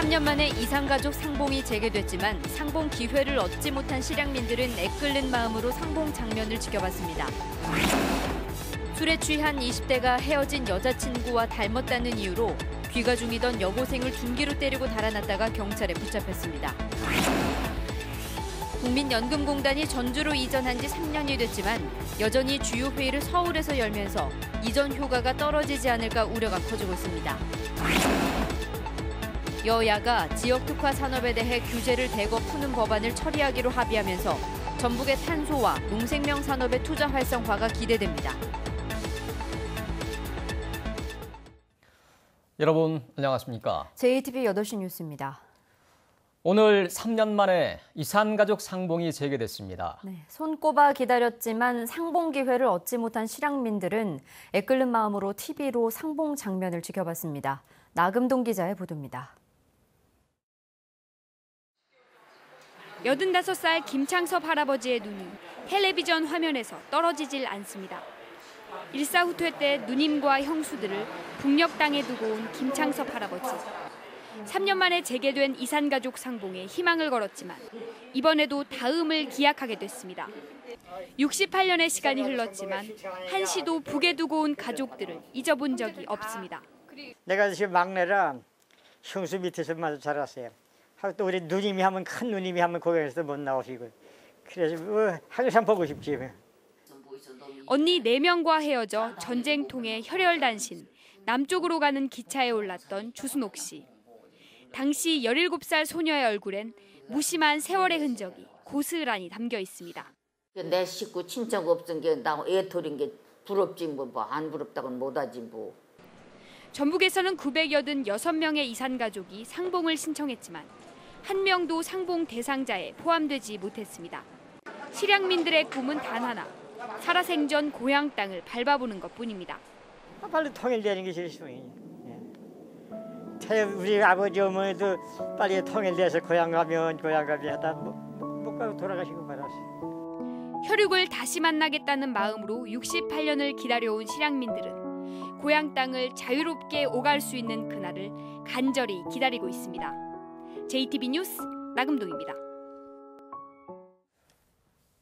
3년 만에 이산가족 상봉이 재개됐지만 상봉 기회를 얻지 못한 실향민들은 애끓는 마음으로 상봉 장면을 지켜봤습니다. 술에 취한 20대가 헤어진 여자친구와 닮았다는 이유로 귀가 중이던 여고생을 둔기로 때리고 달아났다가 경찰에 붙잡혔습니다. 국민연금공단이 전주로 이전한 지 3년이 됐지만 여전히 주요 회의를 서울에서 열면서 이전 효과가 떨어지지 않을까 우려가 커지고 있습니다. 여야가 지역 특화 산업에 대해 규제를 대거 푸는 법안을 처리하기로 합의하면서 전북의 탄소와 농생명 산업의 투자 활성화가 기대됩니다. 여러분 안녕하십니까? JTBC 8시 뉴스입니다. 오늘 3년 만에 이산가족 상봉이 재개됐습니다. 네, 손꼽아 기다렸지만 상봉 기회를 얻지 못한 실향민들은 애끓는 마음으로 TV로 상봉 장면을 지켜봤습니다. 나금동 기자의 보도입니다. 85살 김창섭 할아버지의 눈이 텔레비전 화면에서 떨어지질 않습니다. 일사후퇴 때 누님과 형수들을 북녘 땅에 두고 온 김창섭 할아버지. 3년 만에 재개된 이산가족 상봉에 희망을 걸었지만 이번에도 다음을 기약하게 됐습니다. 68년의 시간이 흘렀지만 한시도 북에 두고 온 가족들을 잊어본 적이 없습니다. 내가 지금 막내라 형수 밑에서만 자랐어요. 또 우리 누님이 하면 큰 누님이 하면 고향에서 못 나오시고 그래서 항상 보고 싶지. 언니 4명과 헤어져 전쟁통에 혈혈단신, 남쪽으로 가는 기차에 올랐던 주순옥 씨. 당시 17살 소녀의 얼굴엔 무심한 세월의 흔적이 고스란히 담겨 있습니다. 내 식구 친척 없은 게 나 애토린 게 부럽지 뭐 안 부럽다고는 못하지 뭐. 전북에서는 986명의 이산가족이 상봉을 신청했지만 한 명도 상봉 대상자에 포함되지 못했습니다. 실향민들의 꿈은 단 하나, 살아생전 고향 땅을 밟아보는 것뿐입니다. 빨리 통일되는 게 제일 중요해요. 우리 아버지 어머니도 빨리 통일돼서 고향 가면 하다 못 가고 돌아가시고 말았어요. 혈육을 다시 만나겠다는 마음으로 68년을 기다려온 실향민들은 고향 땅을 자유롭게 오갈 수 있는 그날을 간절히 기다리고 있습니다. JTBC 뉴스 나금동입니다.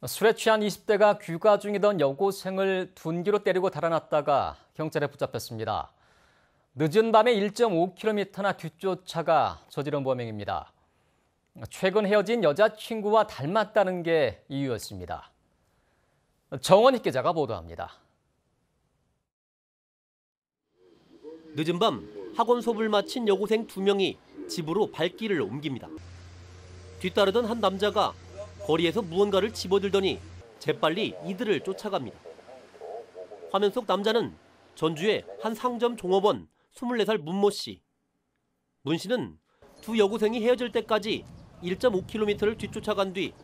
술에 취한 20대가 귀가 중이던 여고생을 둔기로 때리고 달아났다가 경찰에 붙잡혔습니다. 늦은 밤에 1.5km나 뒤쫓아가 저지른 범행입니다. 최근 헤어진 여자친구와 닮았다는 게 이유였습니다. 정원희 기자가 보도합니다. 늦은 밤 학원 수업을 마친 여고생 2명이 집으로 발길을 옮깁니다. 뒤따르던 한 남자가 거리에서 무언가를 집어들더니 재빨리 이들을 쫓아갑니다. 화면 속 남자는 전주의 한 상점 종업원 24살 문모 씨. 문 씨는 두 여고생이 헤어질 때까지 1.5km를 뒤쫓아간 뒤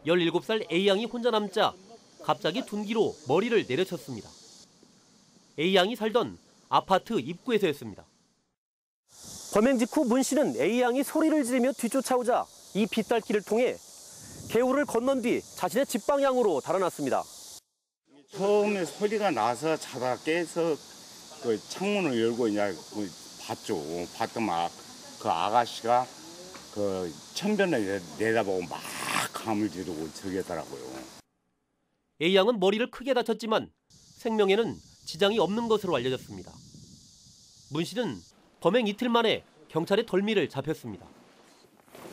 17살 A양이 혼자 남자 갑자기 둔기로 머리를 내려쳤습니다. A양이 살던 아파트 입구에서였습니다. 범행 직후 문 씨는 A양이 소리를 지르며 뒤쫓아오자 이 빗달길을 통해 개울을 건넌 뒤 자신의 집 방향으로 달아났습니다. 처음에 소리가 나서 자다 깨서 그 창문을 열고 이제 봤죠. 봤더만 그 아가씨가 그 천변에 내다보고 막 감을 지르고 저기더라고요. A양은 머리를 크게 다쳤지만 생명에는 지장이 없는 것으로 알려졌습니다. 문 씨는 범행 이틀 만에 경찰의 덜미를 잡혔습니다.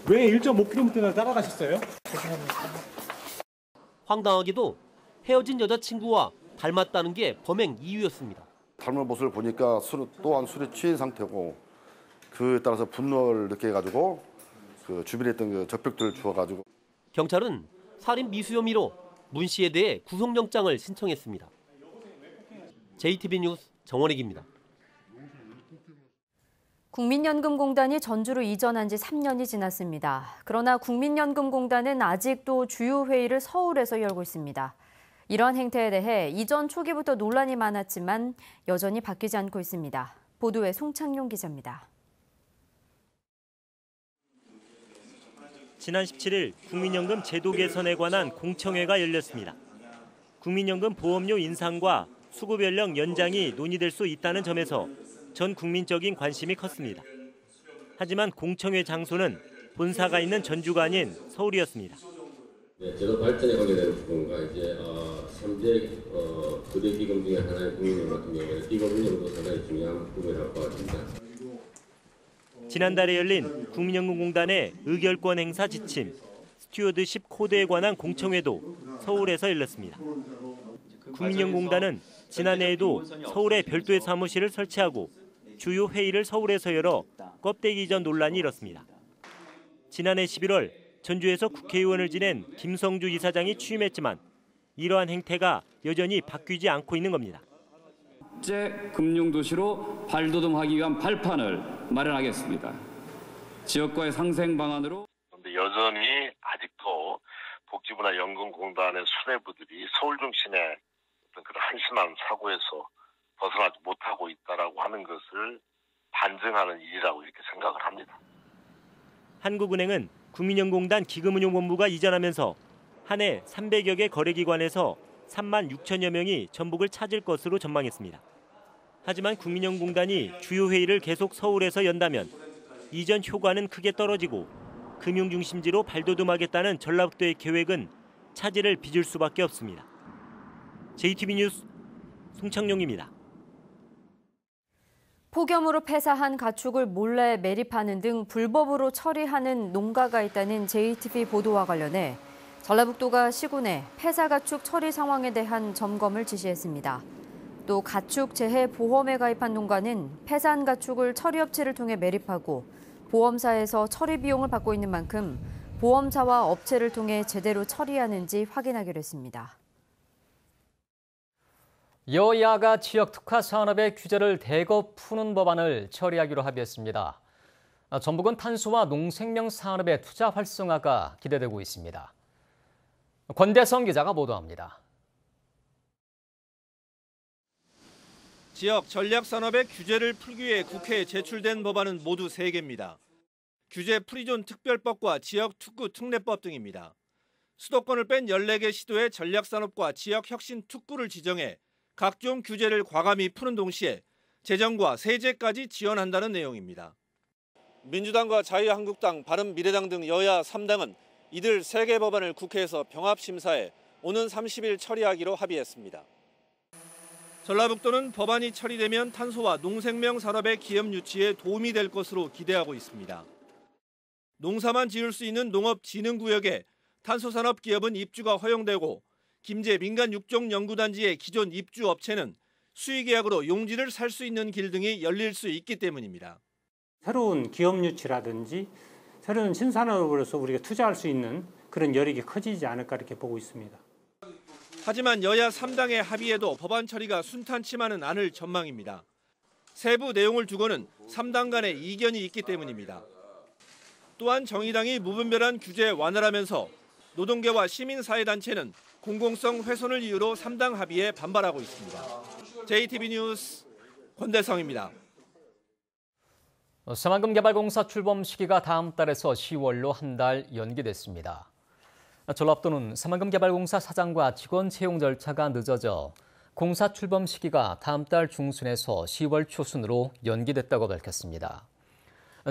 왜 1.5km나 따라가셨어요? 황당하게도 헤어진 여자친구와 닮았다는 게 범행 이유였습니다. 닮은 모습을 보니까 또한 술에 취한 상태고 그에 따라서 분노를 느껴가지고 그 주변에 있던 그 적벽들을 주워가지고 경찰은 살인 미수 혐의로 문 씨에 대해 구속영장을 신청했습니다. JTBC 뉴스 정원익입니다. 국민연금공단이 전주로 이전한 지 3년이 지났습니다. 그러나 국민연금공단은 아직도 주요 회의를 서울에서 열고 있습니다. 이러한 행태에 대해 이전 초기부터 논란이 많았지만 여전히 바뀌지 않고 있습니다. 보도에 송창용 기자입니다. 지난 17일 국민연금 제도 개선에 관한 공청회가 열렸습니다. 국민연금 보험료 인상과 수급 연령 연장이 논의될 수 있다는 점에서 전 국민적인 관심이 컸습니다. 하지만 공청회 장소는 본사가 있는 전주가 아닌 서울이었습니다. 네, 제도 발전에 관계된 부분과 이제 3대 거대 기금 중에 하나의 국민연금 같은 경우에 기금 운영도 상당히 중요한 부분이라고 봐집니다. 지난달에 열린 국민연금공단의 의결권 행사 지침, 스튜어드십 코드에 관한 공청회도 서울에서 열렸습니다. 국민연금공단은 지난해에도 서울에 별도의 사무실을 설치하고 주요 회의를 서울에서 열어 껍데기 이전 논란이 일었습니다. 지난해 11월 전주에서 국회의원을 지낸 김성주 이사장이 취임했지만 이러한 행태가 여전히 바뀌지 않고 있는 겁니다. 국제 금융도시로 발돋움하기 위한 발판을 마련하겠습니다. 지역과의 상생 방안으로. 그런데 여전히 아직도 복지부나 연금공단의 수뇌부들이 서울 중심의 어떤 그런 한심한 사고에서 벗어나지 못하고 있다라고 하는 것을 반증하는 일이라고 이렇게 생각을 합니다. 한국은행은 국민연금공단 기금운용본부가 이전하면서 한 해 300여 개 거래기관에서 3만 6천여 명이 전북을 찾을 것으로 전망했습니다. 하지만 국민연금공단이 주요 회의를 계속 서울에서 연다면 이전 효과는 크게 떨어지고 금융중심지로 발돋움하겠다는 전라북도의 계획은 차질을 빚을 수밖에 없습니다. JTB 뉴스 송창용입니다. 폭염으로 폐사한 가축을 몰래 매립하는 등 불법으로 처리하는 농가가 있다는 JTB 보도와 관련해 전라북도가 시군에 폐사 가축 처리 상황에 대한 점검을 지시했습니다. 또 가축 재해 보험에 가입한 농가는 폐사한 가축을 처리업체를 통해 매립하고 보험사에서 처리 비용을 받고 있는 만큼 보험사와 업체를 통해 제대로 처리하는지 확인하기로 했습니다. 여야가 지역 특화 산업의 규제를 대거 푸는 법안을 처리하기로 합의했습니다. 전북은 탄소와 농생명 산업의 투자 활성화가 기대되고 있습니다. 권대성 기자가 보도합니다. 지역 전략산업의 규제를 풀기 위해 국회에 제출된 법안은 모두 3개입니다. 규제 프리존 특별법과 지역 특구 특례법 등입니다. 수도권을 뺀 14개 시도의 전략산업과 지역 혁신 특구를 지정해 각종 규제를 과감히 푸는 동시에 재정과 세제까지 지원한다는 내용입니다. 민주당과 자유한국당, 바른미래당 등 여야 3당은 이들 3개 법안을 국회에서 병합심사해 오는 30일 처리하기로 합의했습니다. 전라북도는 법안이 처리되면 탄소와 농생명 산업의 기업 유치에 도움이 될 것으로 기대하고 있습니다. 농사만 지을 수 있는 농업진흥구역에 탄소산업 기업은 입주가 허용되고 김제 민간육종연구단지의 기존 입주업체는 수의계약으로 용지를 살 수 있는 길 등이 열릴 수 있기 때문입니다. 새로운 기업 유치라든지 새로운 신산업으로서 우리가 투자할 수 있는 그런 여력이 커지지 않을까 이렇게 보고 있습니다. 하지만 여야 3당의 합의에도 법안 처리가 순탄치만은 않을 전망입니다. 세부 내용을 두고는 3당 간의 이견이 있기 때문입니다. 또한 정의당이 무분별한 규제 완화라면서 노동계와 시민사회단체는 공공성 훼손을 이유로 3당 합의에 반발하고 있습니다. JTB 뉴스 권대성입니다. 새만금개발공사 출범 시기가 다음 달에서 10월로 한 달 연기됐습니다. 전라북도는 새만금개발공사 사장과 직원 채용 절차가 늦어져 공사 출범 시기가 다음 달 중순에서 10월 초순으로 연기됐다고 밝혔습니다.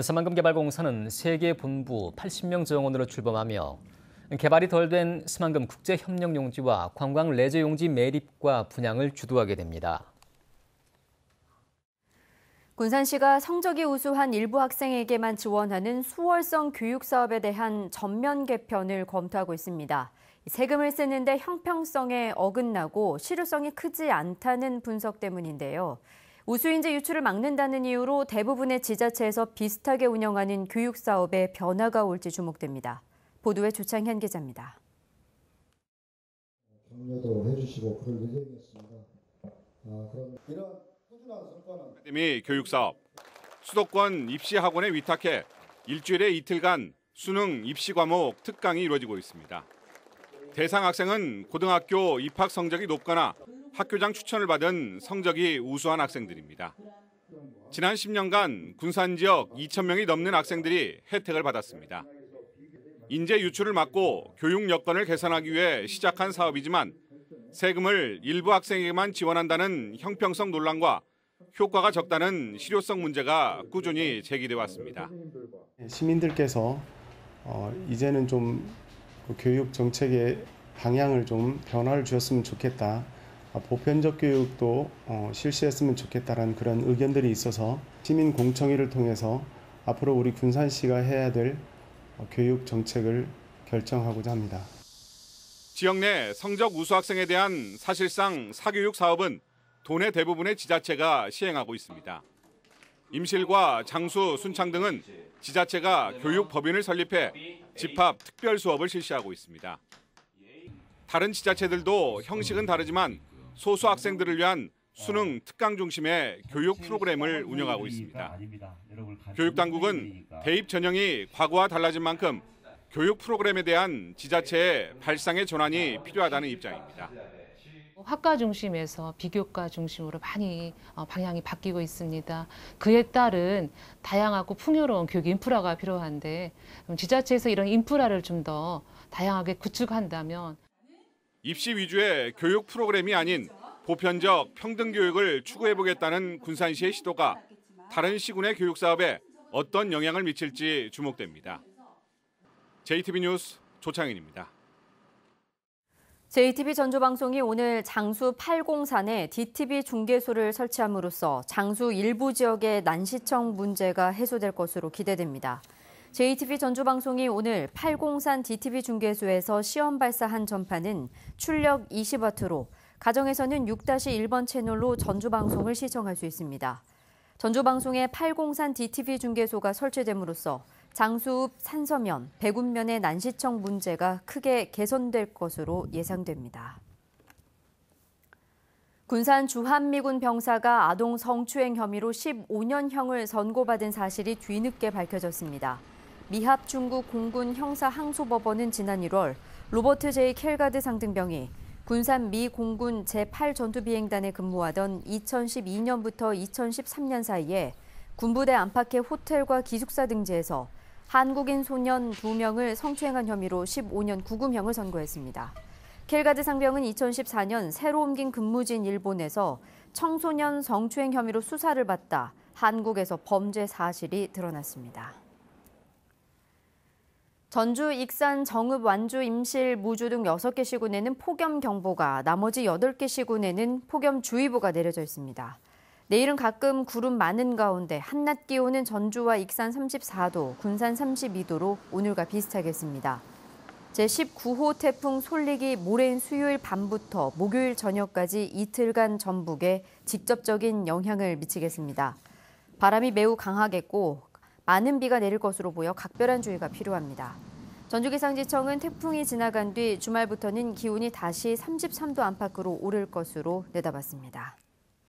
새만금개발공사는 세계 본부 80명 정원으로 출범하며 개발이 덜 된 새만금 국제협력용지와 관광 레저용지 매립과 분양을 주도하게 됩니다. 군산시가 성적이 우수한 일부 학생에게만 지원하는 수월성 교육 사업에 대한 전면 개편을 검토하고 있습니다. 세금을 쓰는데 형평성에 어긋나고 실효성이 크지 않다는 분석 때문인데요. 우수인재 유출을 막는다는 이유로 대부분의 지자체에서 비슷하게 운영하는 교육 사업에 변화가 올지 주목됩니다. 보도에 조창현 기자입니다. 격려도 해주시고 그럴 예정이었습니다. 그럼 이런 꾸준한 성과는 아카데미 교육사업 수도권 입시학원에 위탁해 일주일에 이틀간 수능 입시 과목 특강이 이루어지고 있습니다. 대상 학생은 고등학교 입학 성적이 높거나 학교장 추천을 받은 성적이 우수한 학생들입니다. 지난 10년간 군산 지역 2,000명이 넘는 학생들이 혜택을 받았습니다. 인재 유출을 막고 교육 여건을 개선하기 위해 시작한 사업이지만 세금을 일부 학생에게만 지원한다는 형평성 논란과 효과가 적다는 실효성 문제가 꾸준히 제기돼 왔습니다. 시민들께서 이제는 좀 교육 정책의 방향을 좀 변화를 주었으면 좋겠다. 보편적 교육도 실시했으면 좋겠다라는 그런 의견들이 있어서 시민 공청회를 통해서 앞으로 우리 군산시가 해야 될 교육 정책을 결정하고자 합니다. 지역 내 성적 우수 학생에 대한 사실상 사교육 사업은 도내 대부분의 지자체가 시행하고 있습니다. 임실과 장수, 순창 등은 지자체가 교육 법인을 설립해 집합 특별 수업을 실시하고 있습니다. 다른 지자체들도 형식은 다르지만 소수 학생들을 위한 수능 특강 중심의 교육 프로그램을 운영하고 있습니다. 교육당국은 대입 전형이 과거와 달라진 만큼 교육 프로그램에 대한 지자체의 발상의 전환이 필요하다는 입장입니다. 학과 중심에서 비교과 중심으로 많이 방향이 바뀌고 있습니다. 그에 따른 다양하고 풍요로운 교육 인프라가 필요한데 지자체에서 이런 인프라를 좀 더 다양하게 구축한다면 입시 위주의 교육 프로그램이 아닌 보편적 평등 교육을 추구해보겠다는 군산시의 시도가 다른 시군의 교육 사업에 어떤 영향을 미칠지 주목됩니다. JTB 뉴스 조창현입니다. JTB 전주방송이 오늘 장수 803에 DTV 중계소를 설치함으로써 장수 일부 지역의 난시청 문제가 해소될 것으로 기대됩니다. JTB 전주방송이 오늘 803 DTV 중계소에서 시험 발사한 전파는 출력 20W로 가정에서는 6-1번 채널로 전주방송을 시청할 수 있습니다. 전주방송의 803 DTV 중계소가 설치됨으로써 장수읍, 산서면, 백운면의 난시청 문제가 크게 개선될 것으로 예상됩니다. 군산 주한미군 병사가 아동 성추행 혐의로 15년형을 선고받은 사실이 뒤늦게 밝혀졌습니다. 미합 중국 공군 형사항소법원은 지난 1월 로버트 J. 켈가드 상등병이 군산 미 공군 제8전투비행단에 근무하던 2012년부터 2013년 사이에 군부대 안팎의 호텔과 기숙사 등지에서 한국인 소년 2명을 성추행한 혐의로 15년 구금형을 선고했습니다. 켈가드 상병은 2014년 새로 옮긴 근무지인 일본에서 청소년 성추행 혐의로 수사를 받다 한국에서 범죄 사실이 드러났습니다. 전주, 익산, 정읍, 완주, 임실, 무주 등 6개 시군에는 폭염경보가, 나머지 8개 시군에는 폭염주의보가 내려져 있습니다. 내일은 가끔 구름 많은 가운데 한낮 기온은 전주와 익산 34도, 군산 32도로 오늘과 비슷하겠습니다. 제19호 태풍 솔릭이 모레인 수요일 밤부터 목요일 저녁까지 이틀간 전북에 직접적인 영향을 미치겠습니다. 바람이 매우 강하겠고 많은 비가 내릴 것으로 보여 각별한 주의가 필요합니다. 전주기상지청은 태풍이 지나간 뒤 주말부터는 기온이 다시 33도 안팎으로 오를 것으로 내다봤습니다.